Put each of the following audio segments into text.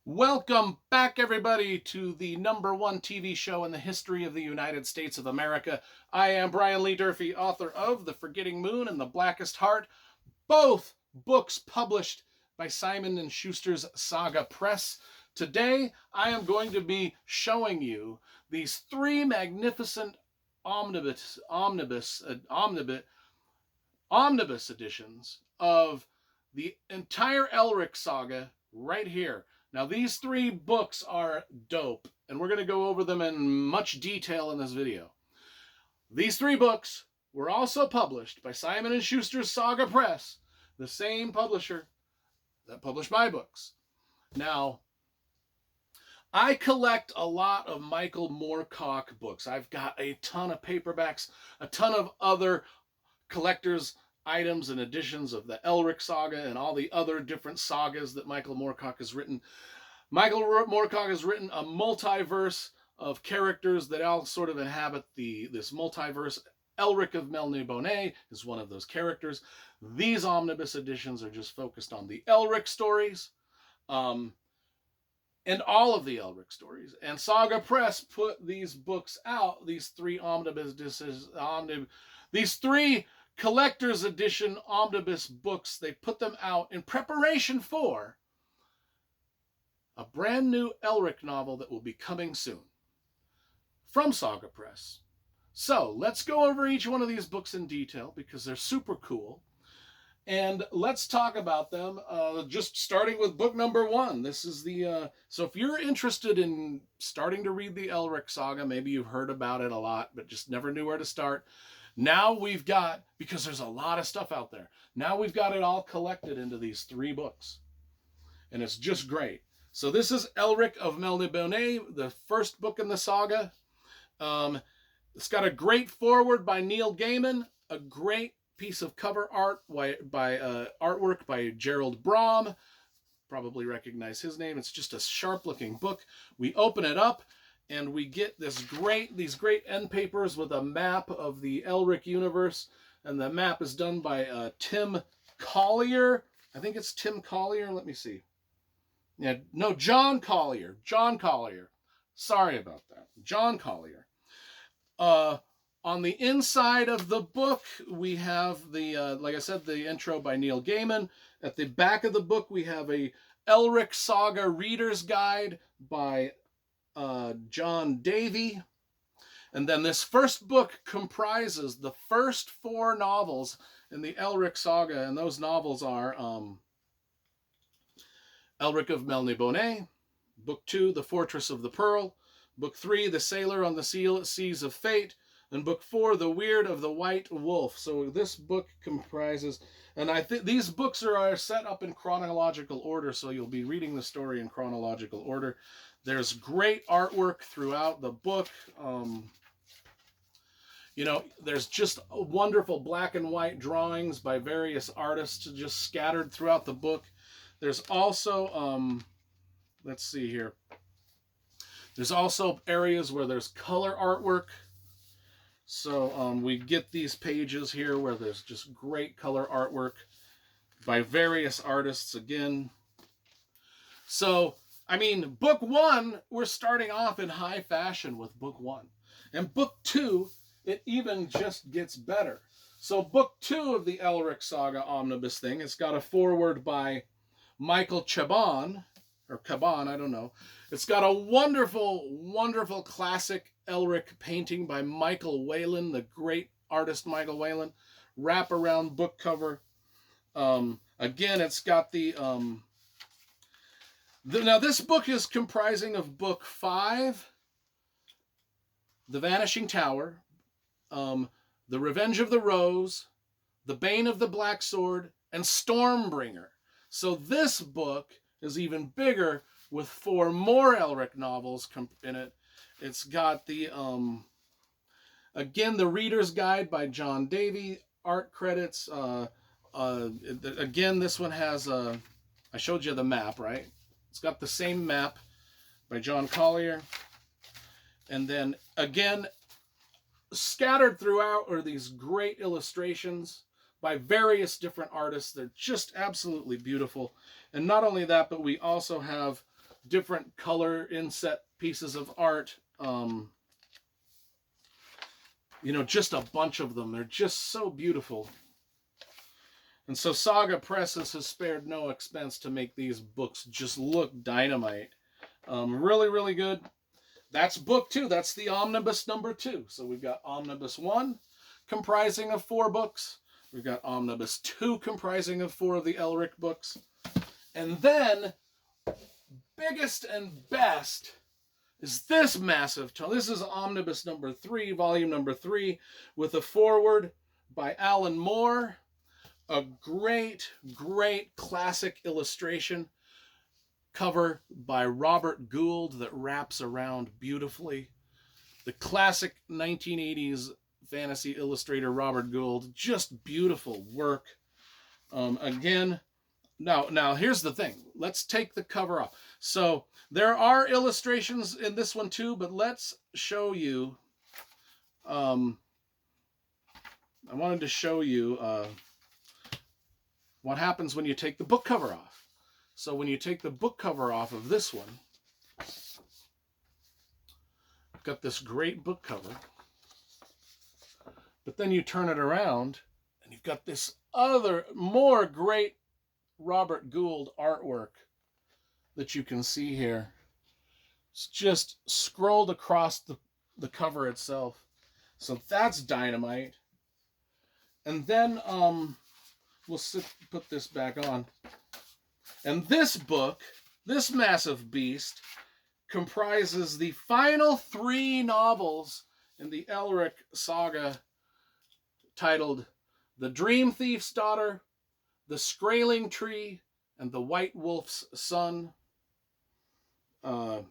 Welcome back, everybody, to the #1 TV show in the history of the United States of America. I am Brian Lee Durfee, author of The Forgetting Moon and The Blackest Heart, both books published by Simon & Schuster's SAGA Press. Today, I am going to be showing you these three magnificent omnibus editions of the entire Elric saga right here. Now, these three books are dope, and we're going to go over them in much detail in this video. These three books were also published by Simon & Schuster's SAGA Press, the same publisher that published my books. Now, I collect a lot of Michael Moorcock books. I've got a ton of paperbacks, a ton of other collector's items and editions of the Elric saga and all the other different sagas that Michael Moorcock has written. Michael Moorcock has written a multiverse of characters that all sort of inhabit this multiverse. Elric of Melnibone is one of those characters. These omnibus editions are just focused on the Elric stories, and all of the Elric stories. And SAGA Press put these books out, these three these three collector's edition omnibus books. They put them out in preparation for a brand new Elric novel that will be coming soon from SAGA Press. So let's go over each one of these books in detail because they're super cool. And let's talk about them, just starting with book #1. This is so if you're interested in starting to read the Elric saga, maybe you've heard about it a lot, but just never knew where to start. Now we've got, because there's a lot of stuff out there, now we've got it all collected into these three books. And it's just great. So this is Elric of Melnibone, the first book in the saga. It's got a great foreword by Neil Gaiman, a great piece of cover art artwork by Gerald Brom. Probably recognize his name. It's just a sharp-looking book. We open it up, and we get these great end papers with a map of the Elric universe, and the map is done by Tim Collier. I think it's Tim Collier. Let me see. Yeah, no, John Collier. John Collier. Sorry about that. John Collier. On the inside of the book, we have like I said, the intro by Neil Gaiman. At the back of the book, we have a Elric Saga Reader's Guide by John Davey. And then this first book comprises the first 4 novels in the Elric saga, and those novels are Elric of Melnibone, Book 2, The Fortress of the Pearl, Book 3, The Sailor on the Seas of Fate, and Book 4, The Weird of the White Wolf. So this book comprises, and I think these books are set up in chronological order, so you'll be reading the story in chronological order. There's great artwork throughout the book. There's just wonderful black and white drawings by various artists just scattered throughout the book. There's also, let's see here. There's also areas where there's color artwork. So we get these pages here where there's just great color artwork by various artists again. So, I mean, book 1, we're starting off in high fashion with book 1. And book 2, it even just gets better. So book 2 of the Elric Saga Omnibus thing, it's got a foreword by Michael Chabon, or Caban, I don't know. It's got a wonderful, wonderful classic Elric painting by Michael Whelan, the great artist Michael Whelan, wrap-around book cover. Again, it's got now this book is comprising of book 5, The Vanishing Tower, The Revenge of the Rose, The Bane of the Black Sword, and Stormbringer. So this book is even bigger with 4 more Elric novels in it. It's got again, the Reader's Guide by John Davey, art credits. Again, this one has, I showed you the map, right? It's got the same map by John Collier. And then, again, scattered throughout are these great illustrations by various different artists. They're just absolutely beautiful. And not only that, but we also have different color inset pieces of art. You know, just a bunch of them. They're just so beautiful. And so Saga Presses has spared no expense to make these books just look dynamite. Really, really good. That's book 2. That's the Omnibus number 2. So we've got Omnibus 1, comprising of 4 books. We've got Omnibus 2, comprising of 4 of the Elric books. And then, biggest and best is this massive tome. This is Omnibus number 3, volume number 3, with a foreword by Alan Moore. A great, great classic illustration cover by Robert Gould that wraps around beautifully. The classic 1980s fantasy illustrator Robert Gould, just beautiful work. Again, now here's the thing. Let's take the cover off. So there are illustrations in this one too, but let's show you. I wanted to show you what happens when you take the book cover off. So when you take the book cover off of this one, you've got this great book cover, but then you turn it around and you've got this other, more great Robert Gould artwork that you can see here. It's just scrolled across the cover itself. So that's dynamite. And then we'll put this back on. And this book, this massive beast, comprises the final 3 novels in the Elric saga, titled The Dream Thief's Daughter, The Skraeling Tree, and The White Wolf's Son. And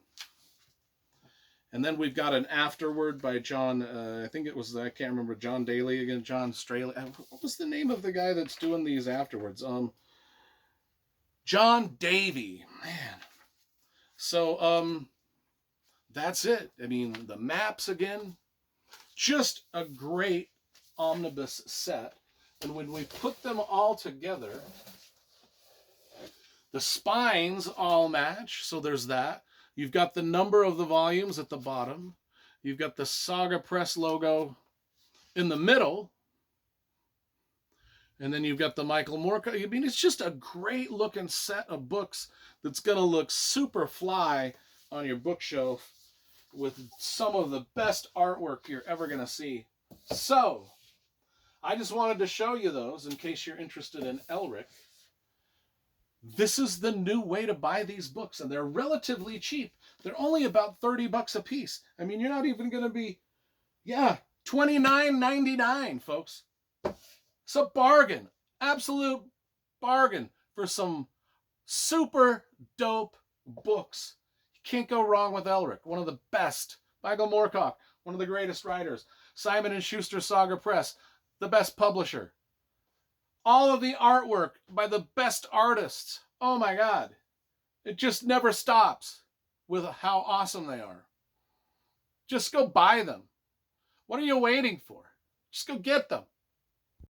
then we've got an afterword by John, I think it was, I can't remember, John Daly again, John Straley. What was the name of the guy that's doing these afterwards? John Davy, man. So, that's it. I mean, the maps again, just a great omnibus set. And when we put them all together, the spines all match. So there's that. You've got the number of the volumes at the bottom. You've got the Saga Press logo in the middle. And then you've got the Michael Moore. I mean, it's just a great looking set of books that's going to look super fly on your bookshelf with some of the best artwork you're ever going to see. So, I just wanted to show you those in case you're interested in Elric. This is the new way to buy these books, and they're relatively cheap. They're only about $30 a piece. I mean, you're not even going to be, $29.99, folks. It's a bargain, absolute bargain for some super dope books. You can't go wrong with Elric, one of the best. Michael Moorcock, one of the greatest writers. Simon & Schuster Saga Press, the best publisher. All of the artwork by the best artists. Oh my God. It just never stops with how awesome they are. Just go buy them. What are you waiting for? Just go get them.